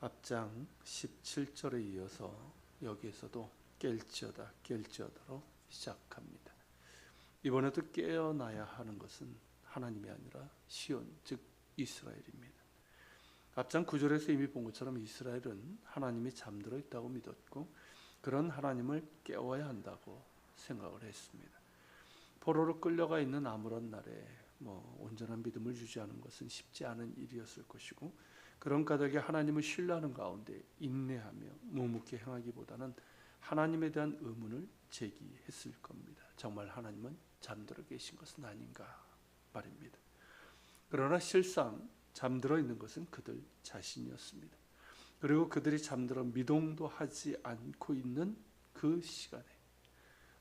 앞장 17절에 이어서 여기에서도 깰지어다 깰지어다로 시작합니다. 이번에도 깨어나야 하는 것은 하나님이 아니라 시온 즉 이스라엘입니다. 앞장 9절에서 이미 본 것처럼 이스라엘은 하나님이 잠들어 있다고 믿었고 그런 하나님을 깨워야 한다고 생각을 했습니다. 포로로 끌려가 있는 아무런 날에 온전한 믿음을 유지하는 것은 쉽지 않은 일이었을 것이고 그런 까닭에 하나님을 신뢰하는 가운데 인내하며 묵묵히 행하기보다는 하나님에 대한 의문을 제기했을 겁니다. 정말 하나님은 잠들어 계신 것은 아닌가 말입니다. 그러나 실상 잠들어 있는 것은 그들 자신이었습니다. 그리고 그들이 잠들어 미동도 하지 않고 있는 그 시간에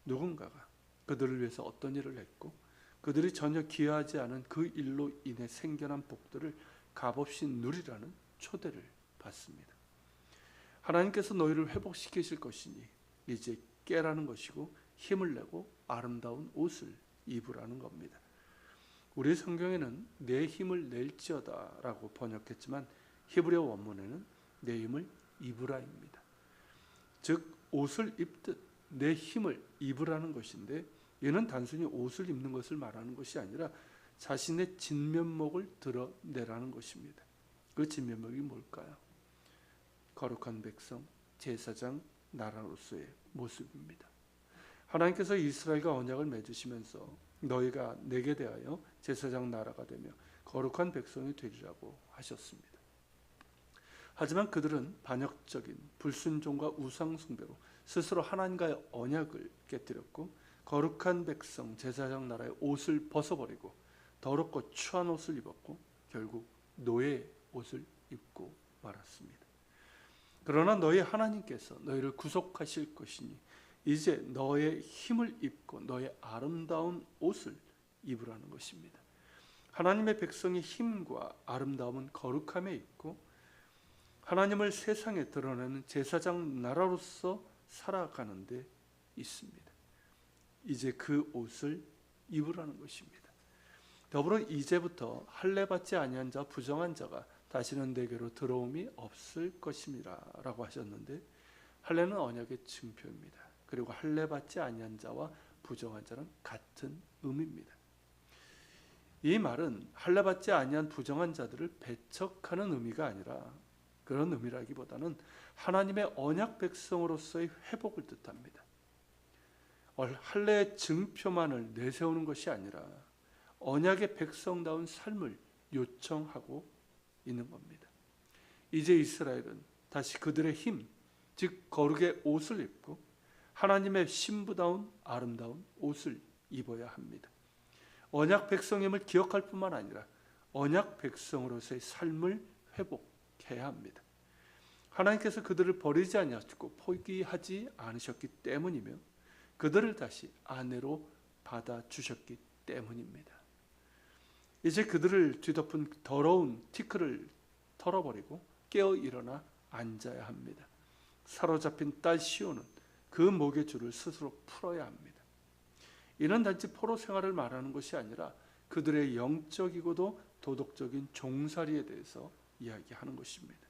누군가가 그들을 위해서 어떤 일을 했고 그들이 전혀 기여하지 않은 그 일로 인해 생겨난 복들을 값없이 누리라는 초대를 받습니다. 하나님께서 너희를 회복시키실 것이니 이제 깨라는 것이고 힘을 내고 아름다운 옷을 입으라는 겁니다. 우리 성경에는 내 힘을 낼지어다 라고 번역했지만 히브리어 원문에는 내 힘을 입으라입니다. 즉 옷을 입듯 내 힘을 입으라는 것인데 이는 단순히 옷을 입는 것을 말하는 것이 아니라 자신의 진면목을 드러내라는 것입니다. 그 진면목이 뭘까요? 거룩한 백성, 제사장, 나라로서의 모습입니다. 하나님께서 이스라엘과 언약을 맺으시면서 너희가 내게 대하여 제사장 나라가 되며 거룩한 백성이 되리라고 하셨습니다. 하지만 그들은 반역적인 불순종과 우상숭배로 스스로 하나님과의 언약을 깨뜨렸고 거룩한 백성, 제사장 나라의 옷을 벗어버리고 더럽고 추한 옷을 입었고 결국 노예의 옷을 입고 말았습니다. 그러나 너희 하나님께서 너희를 구속하실 것이니 이제 너의 힘을 입고 너의 아름다운 옷을 입으라는 것입니다. 하나님의 백성의 힘과 아름다움은 거룩함에 있고 하나님을 세상에 드러내는 제사장 나라로서 살아가는 데 있습니다. 이제 그 옷을 입으라는 것입니다. 더불어 이제부터 할례받지 아니한 자 부정한 자가 다시는 내게로 들어옴이 없을 것임이라 라고 하셨는데 할례는 언약의 증표입니다. 그리고 할례받지 아니한 자와 부정한 자는 같은 의미입니다. 이 말은 할례받지 아니한 부정한 자들을 배척하는 의미가 아니라 그런 의미라기보다는 하나님의 언약 백성으로서의 회복을 뜻합니다. 할례의 증표만을 내세우는 것이 아니라 언약의 백성다운 삶을 요청하고 있는 겁니다. 이제 이스라엘은 다시 그들의 힘, 즉 거룩의 옷을 입고 하나님의 신부다운 아름다운 옷을 입어야 합니다. 언약 백성임을 기억할 뿐만 아니라 언약 백성으로서의 삶을 회복해야 합니다. 하나님께서 그들을 버리지 아니하시고 포기하지 않으셨기 때문이며 그들을 다시 아내로 받아주셨기 때문입니다. 이제 그들을 뒤덮은 더러운 티끌을 털어버리고 깨어 일어나 앉아야 합니다. 사로잡힌 딸 시온은 그 목의 줄을 스스로 풀어야 합니다. 이는 단지 포로 생활을 말하는 것이 아니라 그들의 영적이고도 도덕적인 종살이에 대해서 이야기하는 것입니다.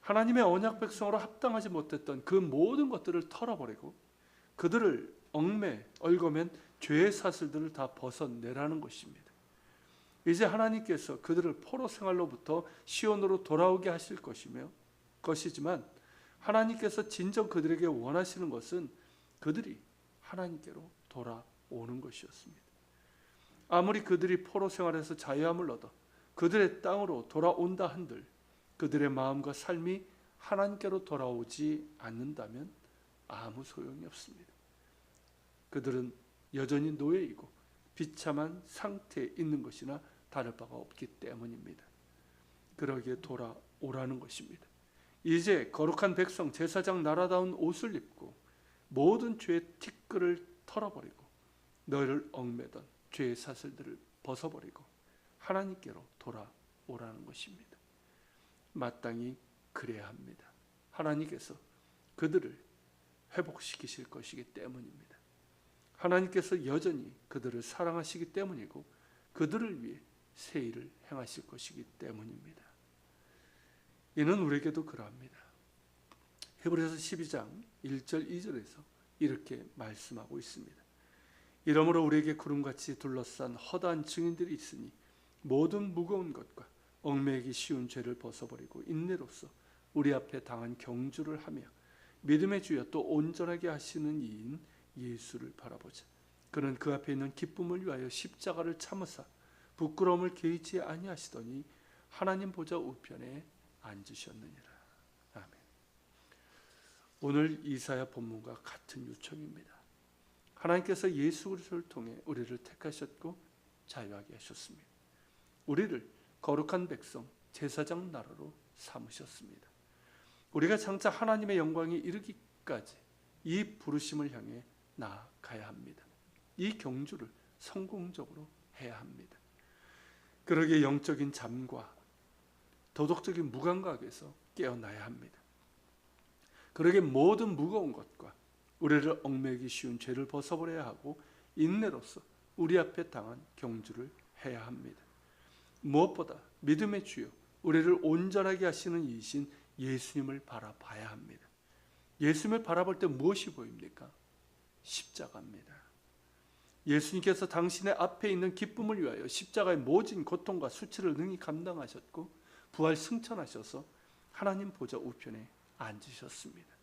하나님의 언약 백성으로 합당하지 못했던 그 모든 것들을 털어버리고 그들을 얽매면 죄의 사슬들을 다 벗어내라는 것입니다. 이제 하나님께서 그들을 포로 생활로부터 시온으로 돌아오게 하실 것이지만 하나님께서 진정 그들에게 원하시는 것은 그들이 하나님께로 돌아오는 것이었습니다. 아무리 그들이 포로 생활에서 자유함을 얻어 그들의 땅으로 돌아온다 한들 그들의 마음과 삶이 하나님께로 돌아오지 않는다면 아무 소용이 없습니다. 그들은 여전히 노예이고 비참한 상태에 있는 것이나 다를 바가 없기 때문입니다. 그러기에 돌아오라는 것입니다. 이제 거룩한 백성 제사장 나라다운 옷을 입고 모든 죄의 티끌을 털어버리고 너희를 얽매던 죄의 사슬들을 벗어버리고 하나님께로 돌아오라는 것입니다. 마땅히 그래야 합니다. 하나님께서 그들을 회복시키실 것이기 때문입니다. 하나님께서 여전히 그들을 사랑하시기 그들을 위해 새 일을 행하실 것이기 때문입니다. 이는 우리에게도 그러합니다. 히브리서 12장 1절 2절에서 이렇게 말씀하고 있습니다. 이러므로 우리에게 구름같이 둘러싼 허다한 증인들이 있으니 모든 무거운 것과 얽매이기 쉬운 죄를 벗어버리고 인내로써 우리 앞에 당한 경주를 하며 믿음의 주여 또 온전하게 하시는 이인 예수를 바라보자. 그는 그 앞에 있는 기쁨을 위하여 십자가를 참으사 부끄러움을 개의치 아니하시더니 하나님 보좌 우편에 앉으셨느니라. 아멘. 오늘 이사야 본문과 같은 요청입니다. 하나님께서 예수 그리스도를 통해 우리를 택하셨고 자유하게 하셨습니다. 우리를 거룩한 백성, 제사장 나라로 삼으셨습니다. 우리가 장차 하나님의 영광에 이르기까지 이 부르심을 향해 나아가야 합니다. 이 경주를 성공적으로 해야 합니다. 그러기에 영적인 잠과 도덕적인 무감각에서 깨어나야 합니다. 그러기에 모든 무거운 것과 우리를 얽매이기 쉬운 죄를 벗어버려야 하고 인내로서 우리 앞에 당한 경주를 해야 합니다. 무엇보다 믿음의 주요 우리를 온전하게 하시는 이신 예수님을 바라봐야 합니다. 예수님을 바라볼 때 무엇이 보입니까? 십자가입니다. 예수님께서 당신의 앞에 있는 기쁨을 위하여 십자가의 모진 고통과 수치를 능히 감당하셨고 부활 승천하셔서 하나님 보좌 우편에 앉으셨습니다.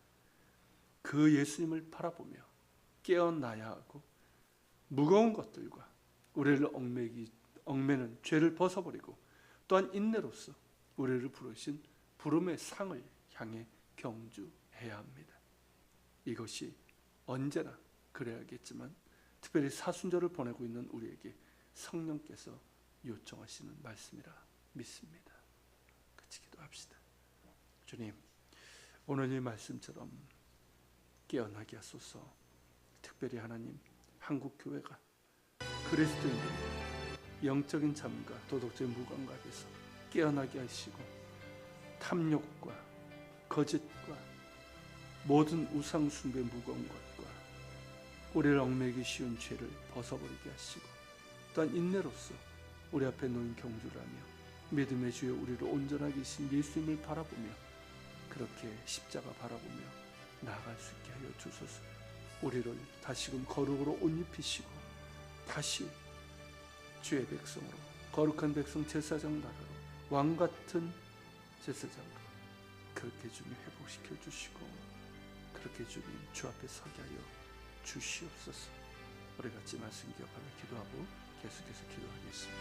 그 예수님을 바라보며 깨어나야 하고 무거운 것들과 우리를 얽매는 죄를 벗어버리고 또한 인내로서 우리를 부르신 부름의 상을 향해 경주해야 합니다. 이것이 언제나 그래야겠지만 특별히 사순절을 보내고 있는 우리에게 성령께서 요청하시는 말씀이라 믿습니다. 같이 기도합시다. 주님, 오늘 이 말씀처럼 깨어나게 하소서. 특별히 하나님, 한국교회가 그리스도인들이 영적인 잠과 도덕적인 무감각에서 깨어나게 하시고 탐욕과 거짓과 모든 우상 숭배의 무거운 것과 우리를 얽매이기 쉬운 죄를 벗어버리게 하시고 또한 인내로서 우리 앞에 놓인 경주를 하며 믿음의 주여 우리를 온전하게 하신 예수님을 바라보며 그렇게 십자가 바라보며 나아갈 수 있게 하여 주소서. 우리를 다시금 거룩으로 옷 입히시고 다시 주의 백성으로 거룩한 백성 제사장 나라로 왕같은 제사장으로 그렇게 주님 회복시켜 주시고 그렇게 주님 주 앞에 서게 하여 주시옵소서. 우리 같이 말씀 기억하며 기도하고 계속해서 기도하겠습니다.